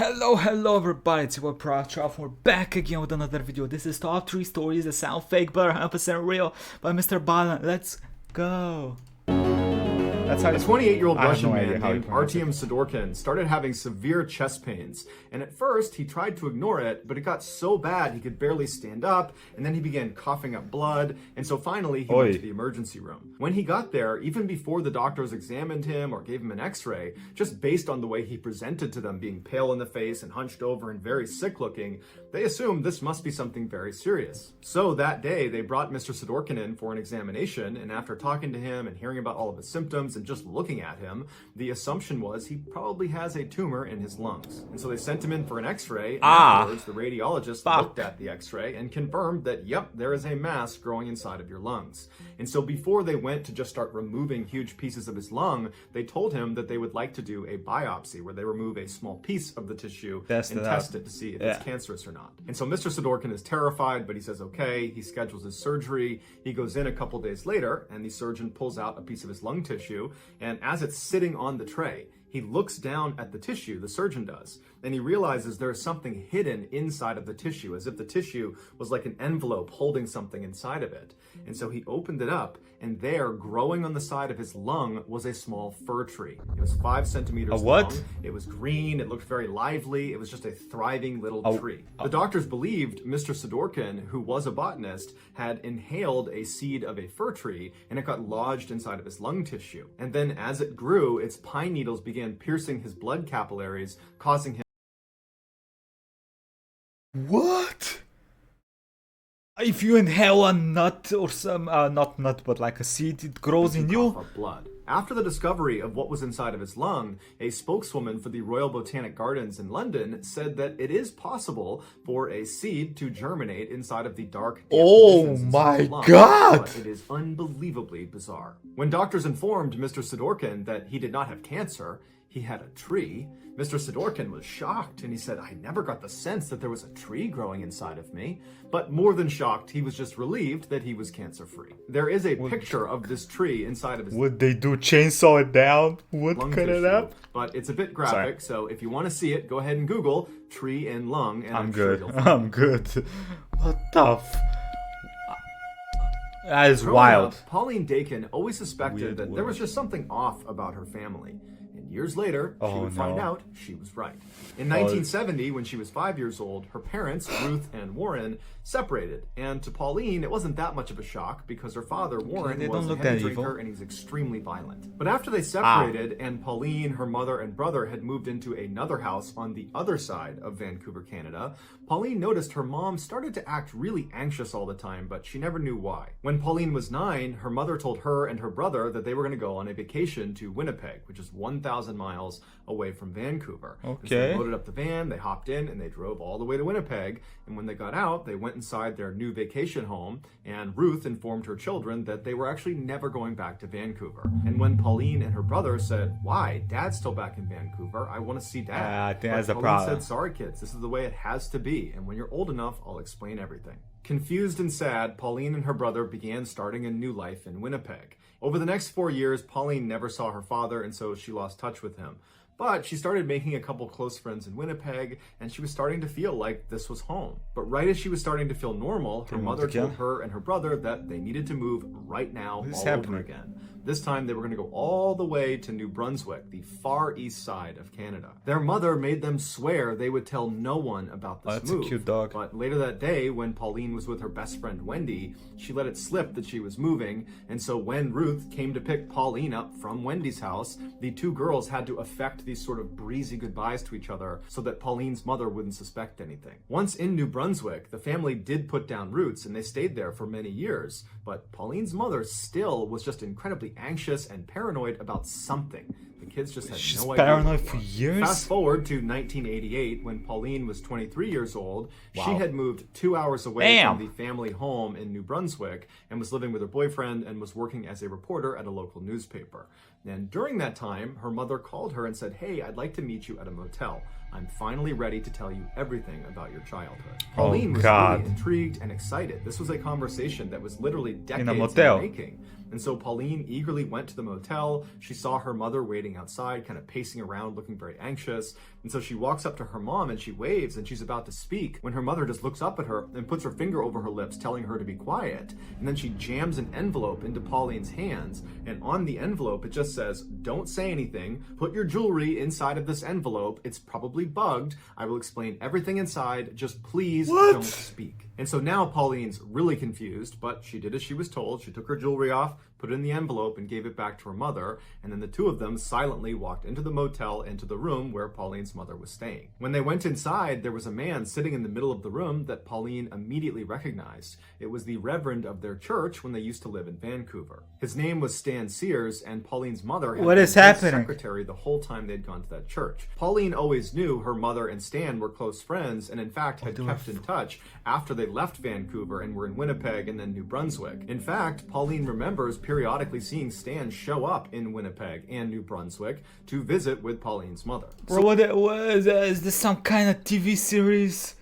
Hello everybody, it's your Proftrof. We're back again with another video. This is top 3 stories that sound fake but are 100% real by MrBallen. Let's go. That's how a 28-year-old Russian man named Artyom Sidorkin started having severe chest pains. And at first, he tried to ignore it, but it got so bad he could barely stand up, and then he began coughing up blood, and so finally he went to the emergency room. When he got there, even before the doctors examined him or gave him an x-ray, just based on the way he presented to them, being pale in the face and hunched over and very sick-looking, they assumed this must be something very serious. So that day, they brought Mr. Sidorkin in for an examination, and after talking to him and hearing about all of his symptoms and just looking at him, the assumption was he probably has a tumor in his lungs. And so they sent him in for an x-ray, and afterwards the radiologist looked at the x-ray and confirmed that, yep, there is a mass growing inside of your lungs. And so before they went to just start removing huge pieces of his lung, they told him that they would like to do a biopsy where they remove a small piece of the tissue and test it to see if it's cancerous or not. And so Mr. Sidorkin is terrified, but he says okay. He schedules his surgery. He goes in a couple days later, and the surgeon pulls out a piece of his lung tissue, and as it's sitting on the tray, he looks down at the tissue, the surgeon does, and he realizes there is something hidden inside of the tissue, as if the tissue was like an envelope holding something inside of it. And so he opened it up, and there, growing on the side of his lung, was a small fir tree. It was 5 centimeters long. It was green. It looked very lively. It was just a thriving little tree. The doctors believed Mr. Sidorkin, who was a botanist, had inhaled a seed of a fir tree, and it got lodged inside of his lung tissue. And then as it grew, its pine needles began piercing his blood capillaries, causing him. What? If you inhale a nut or some, not nut, but like a seed, it grows in you? Blood. After the discovery of what was inside of his lung, a spokeswoman for the Royal Botanic Gardens in London said that it is possible for a seed to germinate inside of the dark. Oh my God! But it is unbelievably bizarre. When doctors informed Mr. Sidorkin that he did not have cancer, he had a tree, Mr. Sidorkin was shocked, and he said, I never got the sense that there was a tree growing inside of me. But more than shocked, he was just relieved that he was cancer-free. There is a picture of this tree inside of his... Would they do chainsaw it down? Would cut it up? But it's a bit graphic, so if you want to see it, go ahead and Google tree and lung, and I'm good. Sure you'll find I'm good. What the That is wild. Pauline Dakin always suspected that there was just something off about her family. Years later, she would find out she was right. In 1970, when she was 5 years old, her parents, Ruth and Warren, separated. And to Pauline, it wasn't that much of a shock because her father, Warren, was a heavy drinker and he's extremely violent. But after they separated and Pauline, her mother, and brother had moved into another house on the other side of Vancouver, Canada, Pauline noticed her mom started to act really anxious all the time, but she never knew why. When Pauline was 9, her mother told her and her brother that they were going to go on a vacation to Winnipeg, which is 1,000 miles away from Vancouver. So they loaded up the van, they hopped in, and they drove all the way to Winnipeg. And when they got out, they went inside their new vacation home, and Ruth informed her children that they were actually never going back to Vancouver. And when Pauline and her brother said, why? Dad's still back in Vancouver. I want to see Dad. I think that's the Pauline problem. said, sorry kids, this is the way it has to be. And when you're old enough, I'll explain everything. Confused and sad, Pauline and her brother began starting a new life in Winnipeg. Over the next 4 years, Pauline never saw her father, and so she lost touch with him. But she started making a couple close friends in Winnipeg, and she was starting to feel like this was home. But right as she was starting to feel normal, her mother told her and her brother that they needed to move right now all over again. This time they were going to go all the way to New Brunswick, the far east side of Canada. Their mother made them swear they would tell no one about this move. That's a cute dog. But later that day, when Pauline was with her best friend Wendy, she let it slip that she was moving, and so when Ruth came to pick Pauline up from Wendy's house, the two girls had to affect these sort of breezy goodbyes to each other so that Pauline's mother wouldn't suspect anything. Once in New Brunswick, the family did put down roots and they stayed there for many years, but Pauline's mother still was just incredibly anxious and paranoid about something. The kids just had no idea. Paranoid for years? Fast forward to 1988, when Pauline was 23 years old. She had moved 2 hours away from the family home in New Brunswick and was living with her boyfriend and was working as a reporter at a local newspaper. And during that time, her mother called her and said, hey, I'd like to meet you at a motel. I'm finally ready to tell you everything about your childhood. Pauline was God. really intrigued and excited. This was a conversation that was literally decades in the motel. making. And so Pauline eagerly went to the motel. She saw her mother waiting outside, kind of pacing around, looking very anxious. And so she walks up to her mom and she waves and she's about to speak when her mother just looks up at her and puts her finger over her lips, telling her to be quiet. And then she jams an envelope into Pauline's hands. And on the envelope, it just says, "Don't say anything. Put your jewelry inside of this envelope. It's probably bugged. I will explain everything inside. Just please don't speak." And so now Pauline's really confused, but she did as she was told. She took her jewelry off, put it in the envelope, and gave it back to her mother. And then the two of them silently walked into the motel, into the room where Pauline's mother was staying. When they went inside, there was a man sitting in the middle of the room that Pauline immediately recognized. It was the reverend of their church when they used to live in Vancouver. His name was Stan Sears, and Pauline's mother had been his secretary the whole time they'd gone to that church. Pauline always knew her mother and Stan were close friends, and in fact had kept in touch after they left Vancouver and were in Winnipeg and then New Brunswick. In fact, Pauline remembers periodically seeing Stan show up in Winnipeg and New Brunswick to visit with Pauline's mother. Bro, is this some kind of TV series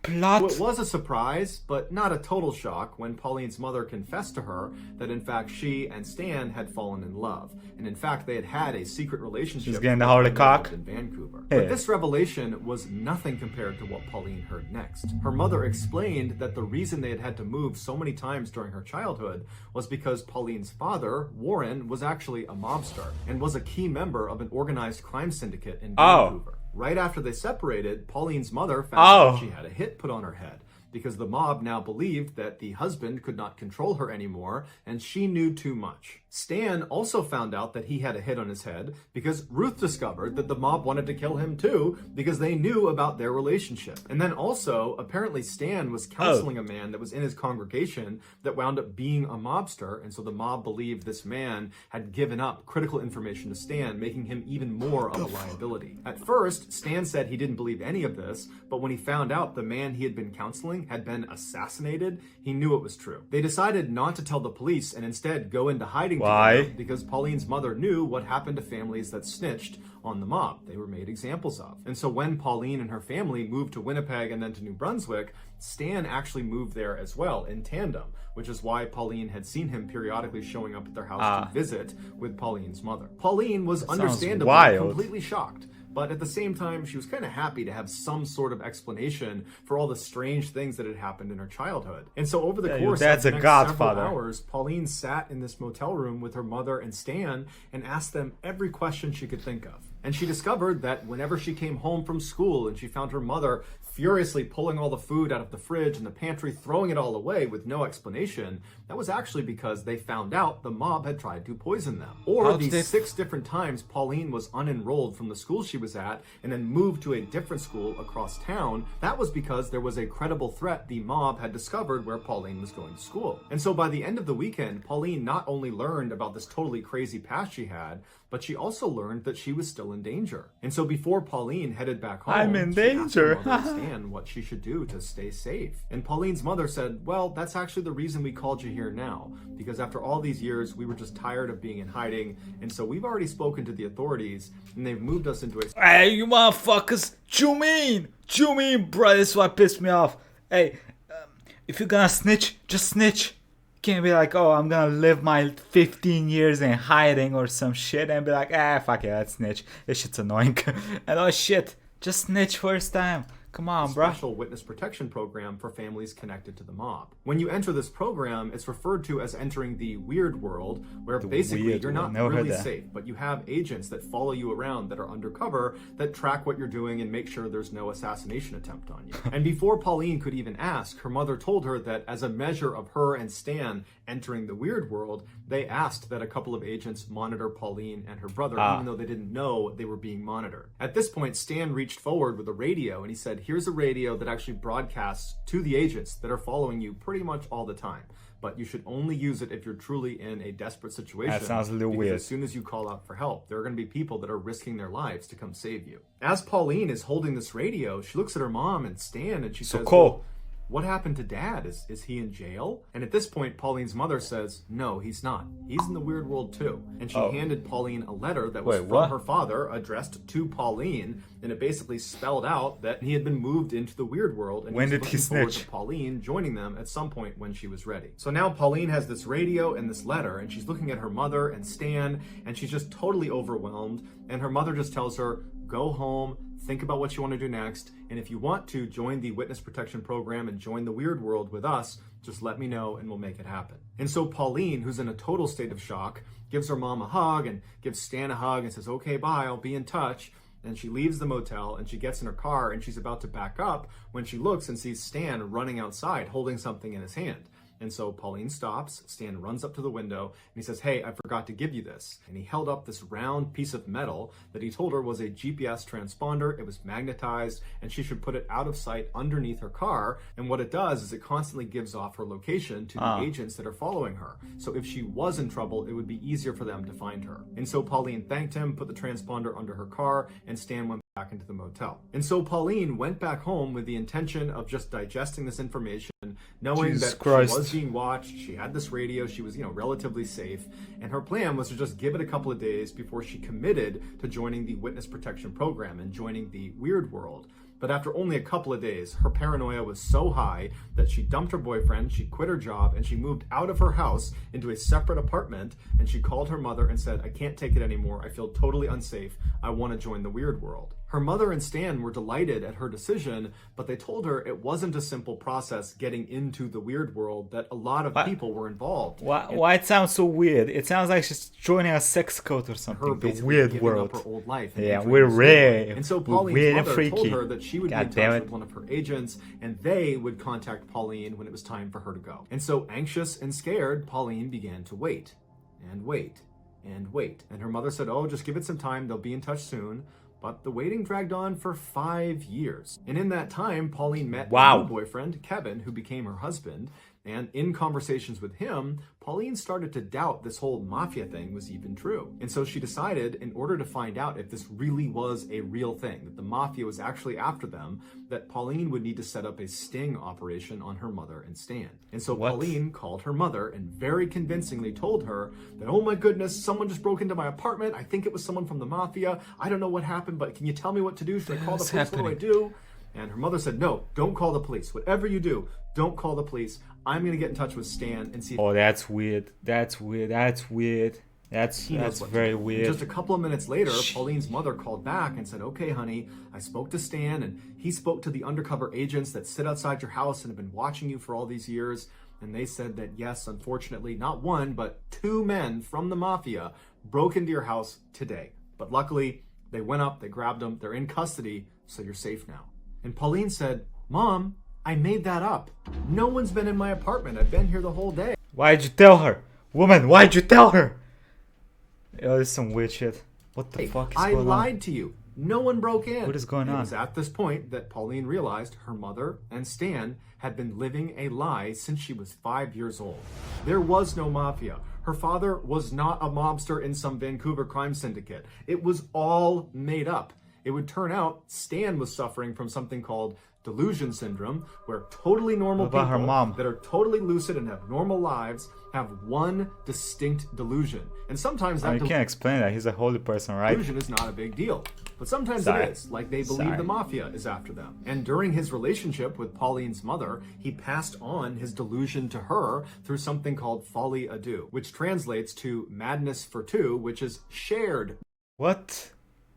plot? Well, it was a surprise, but not a total shock when Pauline's mother confessed to her that in fact she and Stan had fallen in love. And in fact, they had had a secret relationship. She's getting the holy cock in Vancouver. Yeah. But this revelation was nothing compared to what Pauline heard next. Her mother explained that the reason they had had to move so many times during her childhood was because Pauline's father, Warren, was actually a mobster and was a key member of an organized crime syndicate in Vancouver. Right after they separated, Pauline's mother found that she had a hit put on her head because the mob now believed that the husband could not control her anymore and she knew too much. Stan also found out that he had a hit on his head because Ruth discovered that the mob wanted to kill him too because they knew about their relationship. And then also, apparently Stan was counseling a man that was in his congregation that wound up being a mobster, and so the mob believed this man had given up critical information to Stan, making him even more of a liability. At first, Stan said he didn't believe any of this, but when he found out the man he had been counseling had been assassinated, he knew it was true. They decided not to tell the police and instead go into hiding together because Pauline's mother knew what happened to families that snitched on the mob. They were made examples of. And so when Pauline and her family moved to Winnipeg and then to New Brunswick, Stan actually moved there as well in tandem, which is why Pauline had seen him periodically showing up at their house to visit with Pauline's mother. Pauline was understandably completely shocked. But at the same time, she was kind of happy to have some sort of explanation for all the strange things that had happened in her childhood. And so over the course of the next several hours, Pauline sat in this motel room with her mother and Stan and asked them every question she could think of. And she discovered that whenever she came home from school and she found her mother furiously pulling all the food out of the fridge and the pantry, throwing it all away with no explanation, that was actually because they found out the mob had tried to poison them. Or these 6 different times Pauline was unenrolled from the school she was at and then moved to a different school across town, that was because there was a credible threat the mob had discovered where Pauline was going to school. And so by the end of the weekend, Pauline not only learned about this totally crazy past she had, but she also learned that she was still in danger. And so before Pauline headed back home, I'm in danger. She asked her mother and Stan what she should do to stay safe. And Pauline's mother said, well, that's actually the reason we called you here now, because after all these years, we were just tired of being in hiding, and so we've already spoken to the authorities, and they've moved us into a... Hey, you motherfuckers! You mean, bro, this is what pissed me off. Hey, if you're gonna snitch, just snitch. Can't be like, oh, I'm gonna live my 15 years in hiding or some shit and be like, fuck it, let's snitch. This shit's annoying. And oh shit, just snitch first time. Come on, bro. Special witness protection program for families connected to the mob. When you enter this program, it's referred to as entering the weird world, where basically you're not really safe, but you have agents that follow you around that are undercover that track what you're doing and make sure there's no assassination attempt on you. And before Pauline could even ask, her mother told her that as a measure of her and Stan entering the weird world, they asked that a couple of agents monitor Pauline and her brother, even though they didn't know they were being monitored. At this point, Stan reached forward with a radio and he said, here's a radio that actually broadcasts to the agents that are following you pretty much all the time. But you should only use it if you're truly in a desperate situation. That sounds a little weird. As soon as you call out for help, there are going to be people that are risking their lives to come save you. As Pauline is holding this radio, she looks at her mom and Stan and she says, well, what happened to Dad? Is he in jail? And at this point, Pauline's mother says, no, he's not. He's in the weird world too. And she handed Pauline a letter that was from her father addressed to Pauline, and it basically spelled out that he had been moved into the weird world, and when he was did he looking forward snitch? to Pauline joining them at some point when she was ready. So now Pauline has this radio and this letter, and she's looking at her mother and Stan, and she's just totally overwhelmed, and her mother just tells her, go home, think about what you want to do next, and if you want to join the witness protection program and join the weird world with us, just let me know and we'll make it happen. And so Pauline, who's in a total state of shock, gives her mom a hug and gives Stan a hug and says, okay, bye, I'll be in touch. And she leaves the motel and she gets in her car and she's about to back up when she looks and sees Stan running outside holding something in his hand. And so Pauline stops, Stan runs up to the window, and he says, hey, I forgot to give you this. And he held up this round piece of metal that he told her was a GPS transponder. It was magnetized, and she should put it out of sight underneath her car. And what it does is it constantly gives off her location to the agents that are following her. So if she was in trouble, it would be easier for them to find her. And so Pauline thanked him, put the transponder under her car, and Stan went back into the motel. And so Pauline went back home with the intention of just digesting this information, knowing that she was being watched, she had this radio, she was, relatively safe, and her plan was to just give it a couple of days before she committed to joining the witness protection program and joining the weird world. But after only a couple of days, her paranoia was so high that she dumped her boyfriend, she quit her job, and she moved out of her house into a separate apartment, and she called her mother and said, I can't take it anymore, I feel totally unsafe, I want to join the weird world. Her mother and Stan were delighted at her decision, but they told her it wasn't a simple process getting into the weird world, that a lot of people were involved. Why it sounds so weird? It sounds like she's joining a sex cult or something. The weird world. Up her old life yeah, we're rare. And so Pauline's mother told her that she would be in touch with one of her agents, and they would contact Pauline when it was time for her to go. And so, anxious and scared, Pauline began to wait, and wait, and wait. And her mother said, oh, just give it some time, they'll be in touch soon. But the waiting dragged on for 5 years. And in that time, Pauline met a new boyfriend, Kevin, who became her husband. And in conversations with him, Pauline started to doubt this whole mafia thing was even true. And so she decided, in order to find out if this really was a real thing, that the mafia was actually after them, that Pauline would need to set up a sting operation on her mother and Stan. And so Pauline called her mother and very convincingly told her that, oh my goodness, someone just broke into my apartment. I think it was someone from the mafia. I don't know what happened, but can you tell me what to do? Should I call the police? What do I do? And her mother said, no, don't call the police. Whatever you do, don't call the police. I'm going to get in touch with Stan and see if... Oh, that's weird. That's weird. That's weird. That's very weird. Just a couple of minutes later, Pauline's mother called back and said, okay, honey, I spoke to Stan, and he spoke to the undercover agents that sit outside your house and have been watching you for all these years. And they said that, yes, unfortunately, not one, but 2 men from the mafia broke into your house today. But luckily, they went up, they grabbed them, they're in custody, so you're safe now. And Pauline said, Mom, I made that up. No one's been in my apartment. I've been here the whole day. Why'd you tell her? Woman, why'd you tell her? Oh, this is some weird shit. What the fuck is going on? I lied to you. No one broke in. What is going on? It was at this point that Pauline realized her mother and Stan had been living a lie since she was 5 years old. There was no mafia. Her father was not a mobster in some Vancouver crime syndicate. It was all made up. It would turn out Stan was suffering from something called delusion syndrome, where totally normal people that are totally lucid and have normal lives have one distinct delusion. And sometimes that you can't explain that. He's a holy person, right? Delusion is not a big deal. But sometimes it is, like they believe the mafia is after them. And during his relationship with Pauline's mother, he passed on his delusion to her through something called folie à deux, which translates to madness for two, which is shared. What?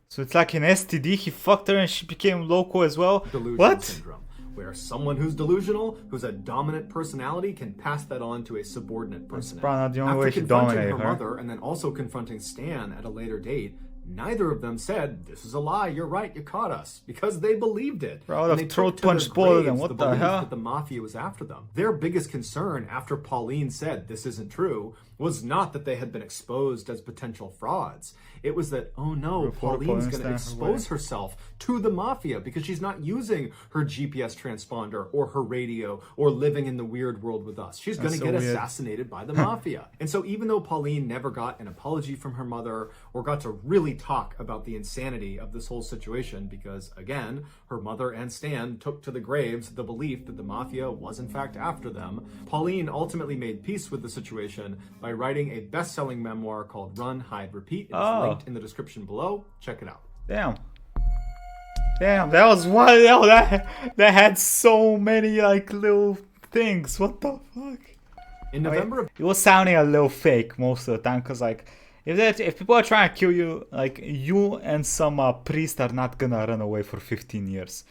So it's like an STD, he fucked her and she became loco as well? Delusion syndrome, where someone who's delusional, who's a dominant personality, can pass that on to a subordinate person. That's probably not the only way After she dominated confronting her mother and then also confronting Stan at a later date, neither of them said, this is a lie, you're right, you caught us, because they believed it. Bro, I would have throat punched both of them, what the hell? That the mafia was after them. Their biggest concern after Pauline said this isn't true was not that they had been exposed as potential frauds. It was that, oh no, Pauline's going to expose herself to the mafia because she's not using her GPS transponder or her radio or living in the weird world with us. She's going to get assassinated by the mafia. And so even though Pauline never got an apology from her mother or got to really talk about the insanity of this whole situation, because again, her mother and Stan took to the graves the belief that the mafia was in fact after them, Pauline ultimately made peace with the situation by writing a best-selling memoir called Run, Hide, Repeat. It is linked in the description below. Check it out. Damn, that was one. Yo, that had so many like little things. What the fuck? In November, it was sounding a little fake most of the time, cause like if people are trying to kill you, like you and some priest are not gonna run away for 15 years.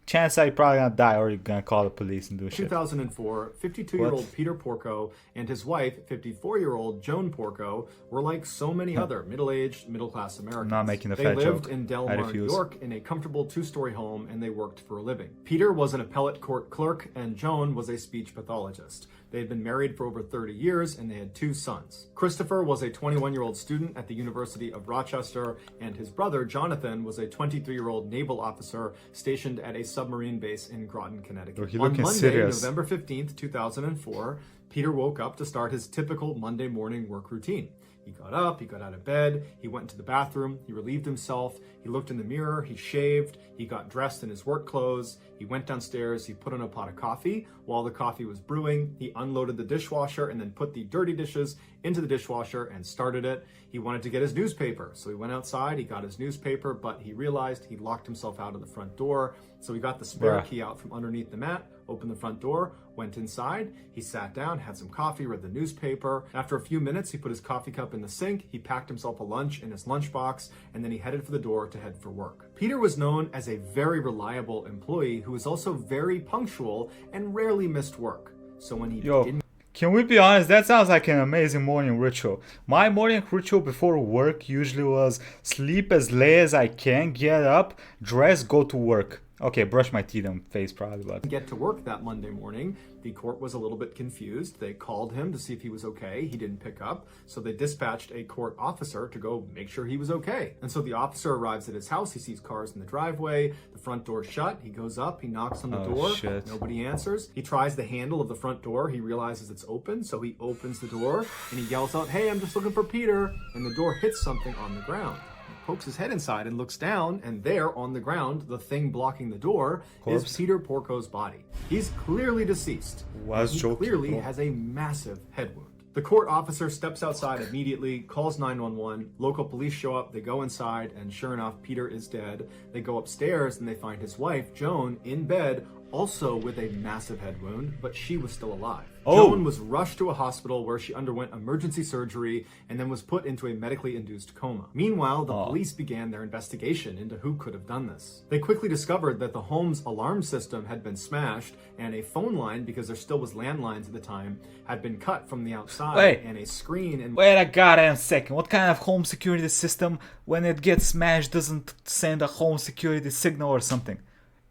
Chance you're probably gonna die or you're gonna call the police and do shit. 2004, 52-year-old Peter Porco and his wife, 54-year-old Joan Porco, were like so many other middle-aged, middle-class Americans. Not making a they fat lived joke. in Del Mar, New York, in a comfortable 2-story home, and they worked for a living. Peter was an appellate court clerk, and Joan was a speech pathologist. They had been married for over 30 years, and they had 2 sons. Christopher was a 21-year-old student at the University of Rochester, and his brother, Jonathan, was a 23-year-old naval officer stationed at a submarine base in Groton, Connecticut. On Monday, November 15th, 2004, Peter woke up to start his typical Monday morning work routine. He got up, he got out of bed, he went into the bathroom, he relieved himself, he looked in the mirror, he shaved, he got dressed in his work clothes, he went downstairs, he put on a pot of coffee. While the coffee was brewing, he unloaded the dishwasher and then put the dirty dishes into the dishwasher and started it. He wanted to get his newspaper, so he went outside, he got his newspaper, but he realized he locked himself out of the front door, so he got the spare key out from underneath the mat, opened the front door, went inside, he sat down, had some coffee, read the newspaper. After a few minutes, he put his coffee cup in the sink, he packed himself a lunch in his lunchbox, and then he headed for the door to head for work. Peter was known as a very reliable employee who was also very punctual and rarely missed work. So when he didn't... Can we be honest? That sounds like an amazing morning ritual. My morning ritual before work usually was sleep as late as I can, get up, dress, go to work. Okay, brush my teeth and face probably, but... Get to work that Monday morning. The court was a little bit confused. They called him to see if he was okay. He didn't pick up, so they dispatched a court officer to go make sure he was okay. And so the officer arrives at his house. He sees cars in the driveway. The front door's shut. He goes up. He knocks on the door. Shit. Nobody answers. He tries the handle of the front door. He realizes it's open, so he opens the door and he yells out, "Hey, I'm just looking for Peter." And the door hits something on the ground. Pokes his head inside and looks down, and there on the ground, the thing blocking the door, is Peter Porco's body. He's clearly deceased. He clearly has a massive head wound. The court officer steps outside immediately, calls 911. Local police show up, they go inside, and sure enough, Peter is dead. They go upstairs and they find his wife, Joan, in bed, also with a massive head wound, but she was still alive. Joan was rushed to a hospital where she underwent emergency surgery and then was put into a medically induced coma. Meanwhile, the police began their investigation into who could have done this. They quickly discovered that the home's alarm system had been smashed and a phone line, because there still was landlines at the time, had been cut from the outside, and a screen and... Wait a goddamn second. What kind of home security system, when it gets smashed, doesn't send a home security signal or something?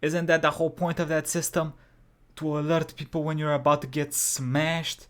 Isn't that the whole point of that system? To alert people when you're about to get smashed?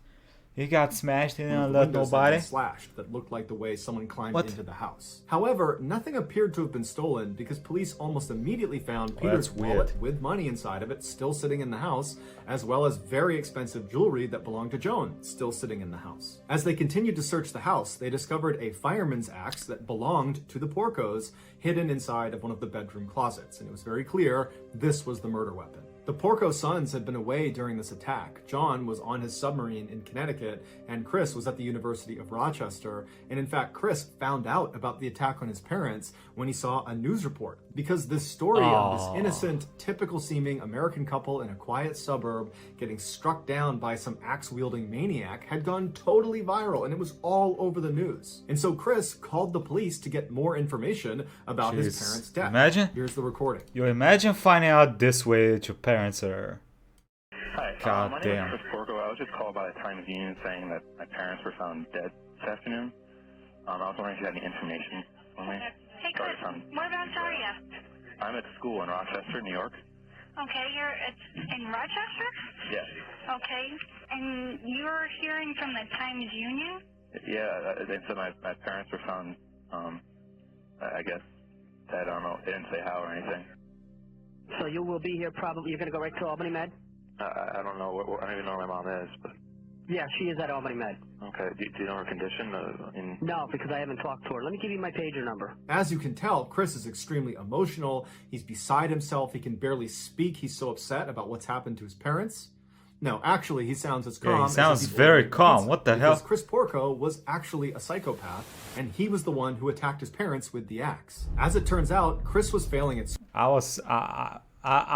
He got smashed, he didn't alert nobody. Slashed that looked like the way someone climbed into the house. However, nothing appeared to have been stolen because police almost immediately found Peter's wallet with money inside of it still sitting in the house, as well as very expensive jewelry that belonged to Joan still sitting in the house. As they continued to search the house, they discovered a fireman's axe that belonged to the Porcos hidden inside of one of the bedroom closets, and it was very clear this was the murder weapon. The Porco sons had been away during this attack. John was on his submarine in Connecticut, and Chris was at the University of Rochester. And in fact, Chris found out about the attack on his parents when he saw a news report. Because this story of this innocent, typical-seeming American couple in a quiet suburb getting struck down by some axe-wielding maniac had gone totally viral, and it was all over the news. And so Chris called the police to get more information about his parents' death. Imagine? Here's the recording. You imagine finding out this way that your parents are... Hi, my name is Chris Porco. I was just called by the Times Union saying that my parents were found dead this afternoon. I was wondering if you had any information for me. Hey Chris, whereabouts are you? I'm at school in Rochester, New York. Okay, you're in Rochester? Yes. Okay, and you're hearing from the Times Union? Yeah, they said my parents were found I guess I don't know. They didn't say how or anything. So you will be here probably. You're going to go right to Albany Med? I don't know. I don't even know where my mom is, but. Yeah, she is at Albany Med. Okay. Do you know her condition? No, because I haven't talked to her. Let me give you my pager number. As you can tell, Chris is extremely emotional. He's beside himself. He can barely speak. He's so upset about what's happened to his parents. No, actually, he sounds as calm. Yeah, he sounds as if very ordered calm. pizza, What the because hell? Chris Porco was actually a psychopath, and he was the one who attacked his parents with the axe. As it turns out, Chris was failing at school. I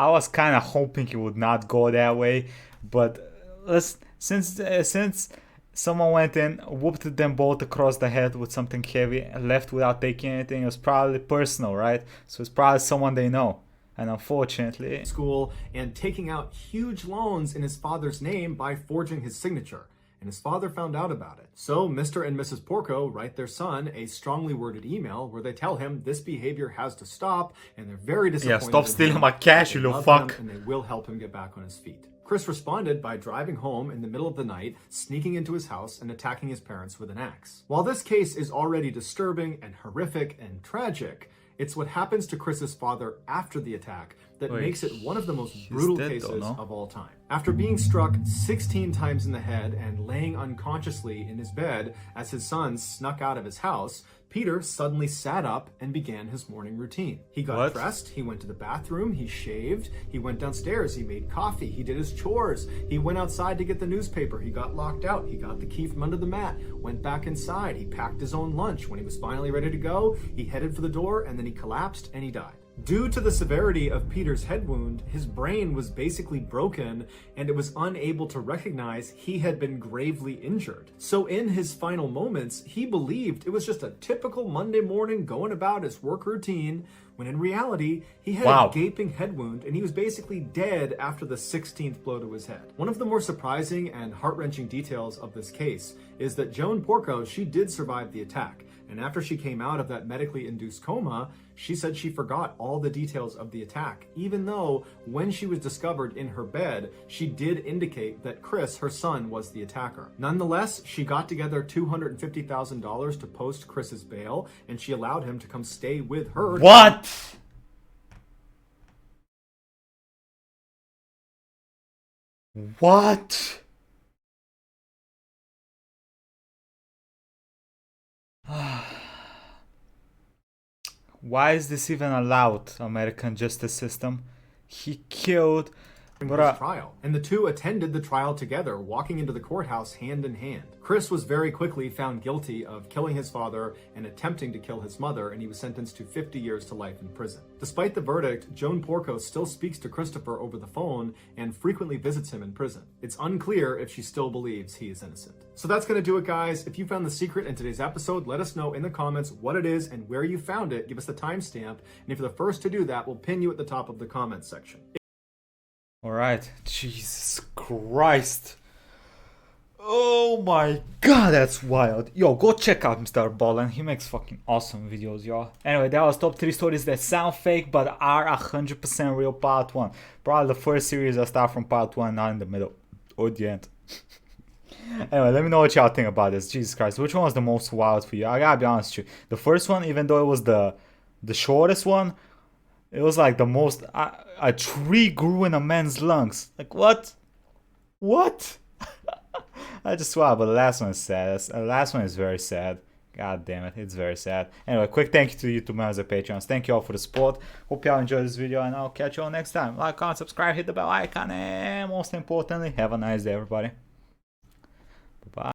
was kind of hoping it would not go that way, but since someone went in, whooped them both across the head with something heavy, and left without taking anything, it was probably personal, right? So it's probably someone they know. And unfortunately, school and taking out huge loans in his father's name by forging his signature. And his father found out about it. So Mr. and Mrs. Porco write their son a strongly worded email where they tell him this behavior has to stop, and they're very disappointed. Yeah, stop stealing my cash, you little fuck. And they will help him get back on his feet. Chris responded by driving home in the middle of the night, sneaking into his house and attacking his parents with an axe. While this case is already disturbing and horrific and tragic, it's what happens to Chris's father after the attack that makes it one of the most brutal cases of all time. After being struck 16 times in the head and laying unconsciously in his bed as his son snuck out of his house, Peter suddenly sat up and began his morning routine. He got dressed, he went to the bathroom, he shaved, he went downstairs, he made coffee, he did his chores, he went outside to get the newspaper, he got locked out, he got the key from under the mat, went back inside, he packed his own lunch. When he was finally ready to go, he headed for the door and then he collapsed and he died. Due to the severity of Peter's head wound, his brain was basically broken and it was unable to recognize he had been gravely injured. So in his final moments, he believed it was just a typical Monday morning going about his work routine, when in reality, he had a gaping head wound and he was basically dead after the 16th blow to his head. One of the more surprising and heart-wrenching details of this case is that Joan Porco, she did survive the attack. And after she came out of that medically induced coma, she said she forgot all the details of the attack, even though when she was discovered in her bed, she did indicate that Chris, her son, was the attacker. Nonetheless, she got together $250,000 to post Chris's bail, and she allowed him to come stay with her. What? What? Why is this even allowed, American justice system? He killed his trial, and the two attended the trial together, walking into the courthouse hand in hand. Chris was very quickly found guilty of killing his father and attempting to kill his mother, and he was sentenced to 50 years to life in prison. Despite the verdict, Joan Porco still speaks to Christopher over the phone and frequently visits him in prison. It's unclear if she still believes he is innocent. So that's gonna do it, guys. If you found the secret in today's episode, let us know in the comments what it is and where you found it. Give us the timestamp, and if you're the first to do that, we'll pin you at the top of the comments section. Alright, Jesus Christ. Oh my god, that's wild. Yo, go check out MrBallen. He makes fucking awesome videos, y'all. Anyway, that was top 3 stories that sound fake but are 100% real part 1. Probably the first series I start from part 1, not in the middle or the end. Anyway, let me know what y'all think about this. Jesus Christ, which one was the most wild for you? I gotta be honest with you. The first one, even though it was the shortest one, it was like the most... a tree grew in a man's lungs. Like, what? What? I just swear, but the last one is sad. The last one is very sad. God damn it, it's very sad. Anyway, quick thank you to YouTube members and Patreons. Thank you all for the support. Hope y'all enjoyed this video, and I'll catch you all next time. Like, comment, subscribe, hit the bell icon, and most importantly, have a nice day, everybody.